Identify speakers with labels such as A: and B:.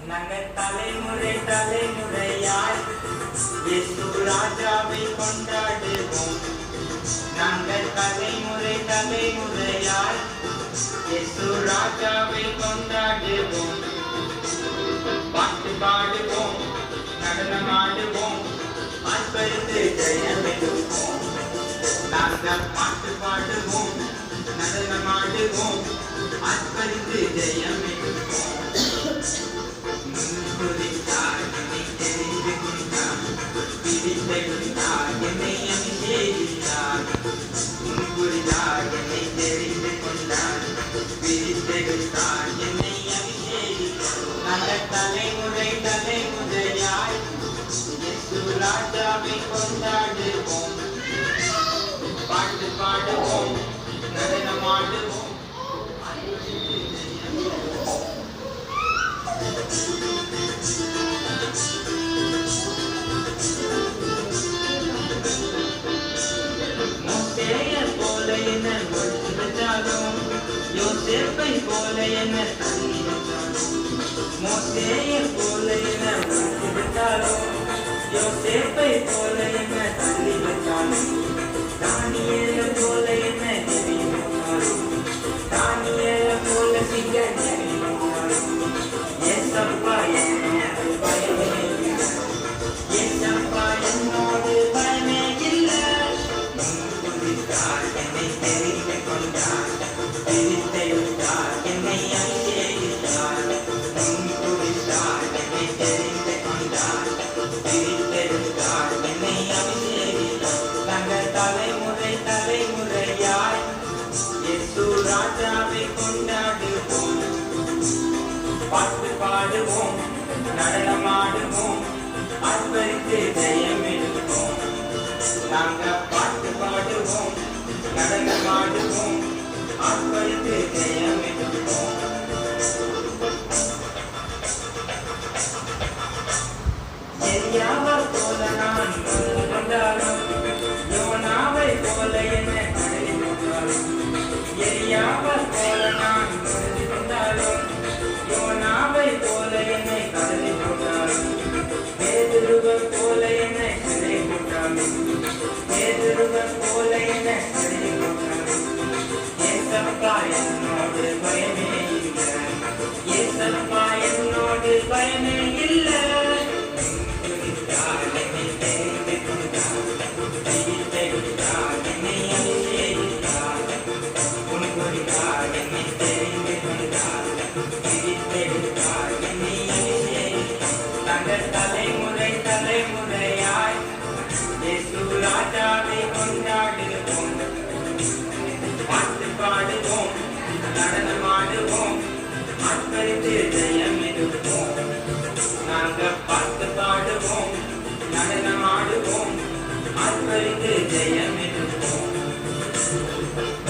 A: நாங்கள் தலைமுறை தலைமுறையாய் இயேசு ராஜாவை கொண்டாடுவோம். நாங்கள் தலைமுறை தலைமுறையாய் இயேசு ராஜாவை கொண்டாடுவோம். பாட்டு பாடுவோம், நடனமாடுவோம், ஆர்ப்பரித்து ஜெயமெடுப்போம். நாங்கள் பாட்டு பாடுவோம், நடனமாடுவோம், ஆர்ப்பரித்து ஜெயமெடுப்போம். முன்குறித்தார் என்னை தெரிந்து கொண்டார், பிடித்து கொண்டார் என்னை அபிஷேகித்தார். முன்குறித்தார் என்னை தெரிந்து கொண்டார், பிடித்து கொண்டார் என்னை அபிஷேகித்தார். நாங்கள் தலைமுறை தலைமுறையாய் இயேசு ராஜாவை கொண்டாடுவோம். பாட்டு பாடுவோம், நடனமாடுவோம். மோசேயைப் போல என்ன ஒழித்து வச்சாலும், யோசேப்பைப் போல என்ன தள்ளி வச்சாலும். மோசேயைப் போல என்ன ஒழித்து வச்சாலும், யோசேப்பைப் போல என்ன தள்ளி வச்சாலும். தானியேலைப் போல என்ன நெறி வச்சாலும், தானியேலைப் போல சிங்க நெறி வச்சாலும். ஏசப்பா என்னோடு பயமே இல்லை, ஏசப்பா என்னோடு பயமே இல்லை. முன்குறித்தார் என்னை தெரிந்து கொண்டார், பிடித்து விட்டார் என்னை அபிஷேகித்தார். முன்குறித்தார் என்னை தெரிந்து கொண்டார், பிடித்து விட்டார் என்னை அபிஷேகித்தார். நாங்கள் தலைமுறை தலைமுறையாய் இயேசு ராஜாவை கொண்டாடுவோம். பாட்டு பாடுவோம், நடனமாடுவோம், ஆர்ப்பரித்து ஜெயமெடுப்போம். நாங்கள் பாட்டு பாடுவோம், நடனமாடுவோம், ஆர்ப்பரித்து ஜெயமெடுப்போம். எலியாவை போல நான் மறந்து கொண்டாலும், யோனாவை போல என்ன கடலில் கொண்டாலும். எலியாவை போல நான் மறந்து கொண்டாலும், யோனாவை போல என்னை கடலில் கொண்டாலும். பேதுருவை போல என்னை சிறை கொண்டாலும், பேதுருவை போல என்னை சிறை கொண்டாலும். ஏசப்பா என்னோடு பயமே இல்லை, ஏசப்பா என்னோடு பயமே இல்லை. முன்குறித்தார் என்னை தெரிந்து கொண்டார், பிடித்து விட்டார் என்னை அபிஷேகித்தார். முன்குறித்தார் என்னை தெரிந்து கொண்டார், பிடித்து விட்டார் என்னை அபிஷேகித்தார். நாங்கள் தலைமுறை தலைமுறையாய் இயேசு ராஜாவை கொண்டாடுவோம். பாட்டு பாடுவோம், நடனமாடுவோம், ஆர்ப்பரித்து